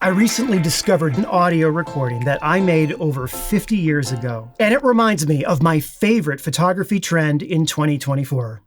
I recently discovered an audio recording that I made over 50 years ago, and it reminds me of my favorite photography trend in 2024.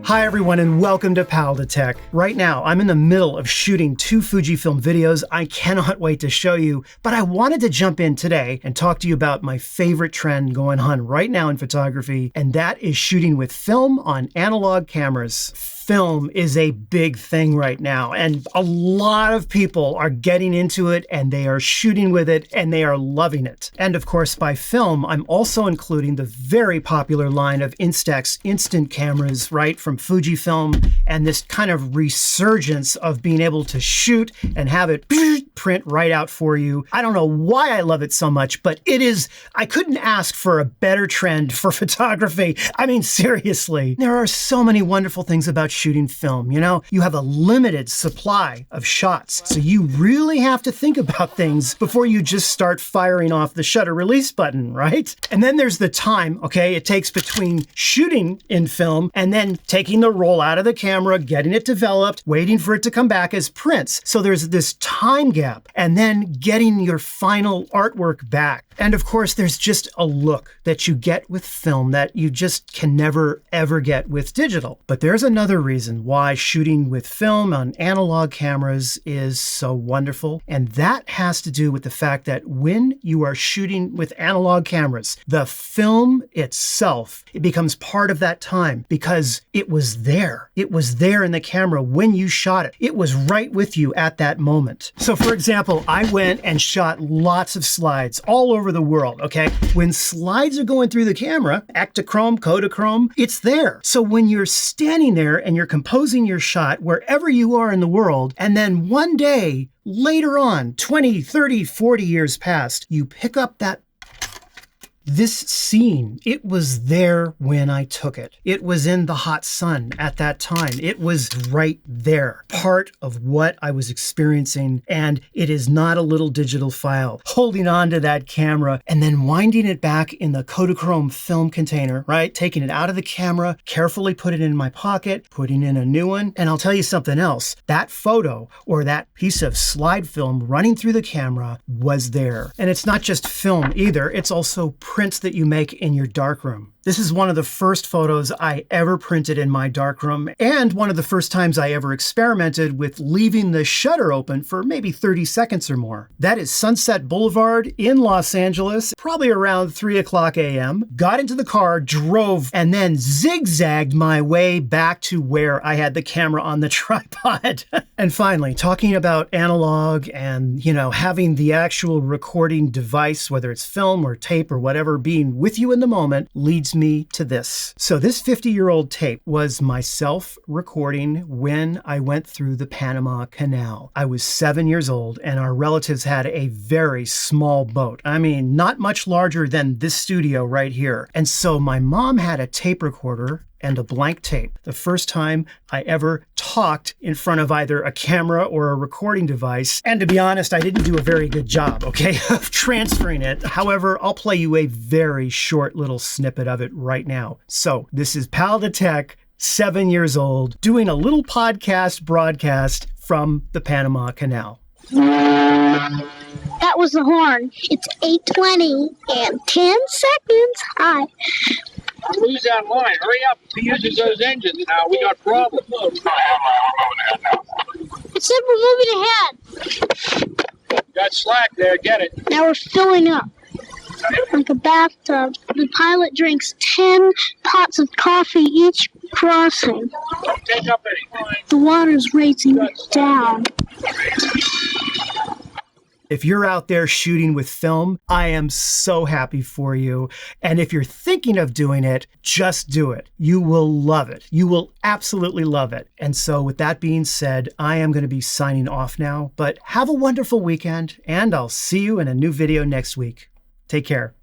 Hi everyone and welcome to Pal to Tech. Right now, I'm in the middle of shooting 2 Fujifilm videos I cannot wait to show you, but I wanted to jump in today and talk to you about my favorite trend going on right now in photography, and that is shooting with film on analog cameras. Film is a big thing right now, and a lot of people are getting into it and they are shooting with it and they are loving it. And of course, by film, I'm also including the very popular line of Instax instant cameras, right, from Fujifilm, and this kind of resurgence of being able to shoot and have it print right out for you. I don't know why I love it so much, but it is, I couldn't ask for a better trend for photography. I mean, seriously, there are so many wonderful things about shooting film. You know, you have a limited supply of shots, so you really have to think about things before you just start firing off the shutter release button, right? And then there's the time, okay, it takes between shooting in film and then taking the roll out of the camera, getting it developed, waiting for it to come back as prints. So there's this time gap, and then getting your final artwork back. And of course, there's just a look that you get with film that you just can never, ever get with digital. But there's another reason why shooting with film on analog cameras is so wonderful. And that has to do with the fact that when you are shooting with analog cameras, the film itself, it becomes part of that time because it was there. It was there in the camera when you shot it. It was right with you at that moment. So for example, I went and shot lots of slides all over the world, okay? When slides are going through the camera, Ektachrome, Kodachrome, it's there. So when you're standing there and you're composing your shot wherever you are in the world, and then one day, later on, 20, 30, 40 years past, you pick up this scene, it was there when I took it. It was in the hot sun at that time. It was right there, part of what I was experiencing. And it is not a little digital file. Holding on to that camera and then winding it back in the Kodachrome film container, right? Taking it out of the camera, carefully put it in my pocket, putting in a new one. And I'll tell you something else. That photo or that piece of slide film running through the camera was there. And it's not just film either. It's also prints that you make in your darkroom. This is one of the first photos I ever printed in my darkroom, and one of the first times I ever experimented with leaving the shutter open for maybe 30 seconds or more. That is Sunset Boulevard in Los Angeles, probably around 3:00 a.m. Got into the car, drove, and then zigzagged my way back to where I had the camera on the tripod. And finally, talking about analog and, you know, having the actual recording device, whether it's film or tape or whatever, being with you in the moment, leads me to this. So this 50-year-old tape was myself recording when I went through the Panama Canal. I was 7 years old and our relatives had a very small boat. I mean, not much larger than this studio right here. And so my mom had a tape recorder and a blank tape. The first time I ever talked in front of either a camera or a recording device. And to be honest, I didn't do a very good job, okay, of transferring it. However, I'll play you a very short little snippet of it right now. So this is Pal to Tech, 7 years old, doing a little podcast broadcast from the Panama Canal. That was the horn. It's 8:20 and 10 seconds. Hi. Who's online? Hurry up. Who uses those engines now? We got problems. It said we're moving ahead. Got slack there. Get it. Now we're filling up. Like a bathtub. The pilot drinks 10 pots of coffee each crossing. Don't take up any. The water's racing down. If you're out there shooting with film, I am so happy for you. And if you're thinking of doing it, just do it. You will love it. You will absolutely love it. And so with that being said, I am going to be signing off now, but have a wonderful weekend and I'll see you in a new video next week. Take care.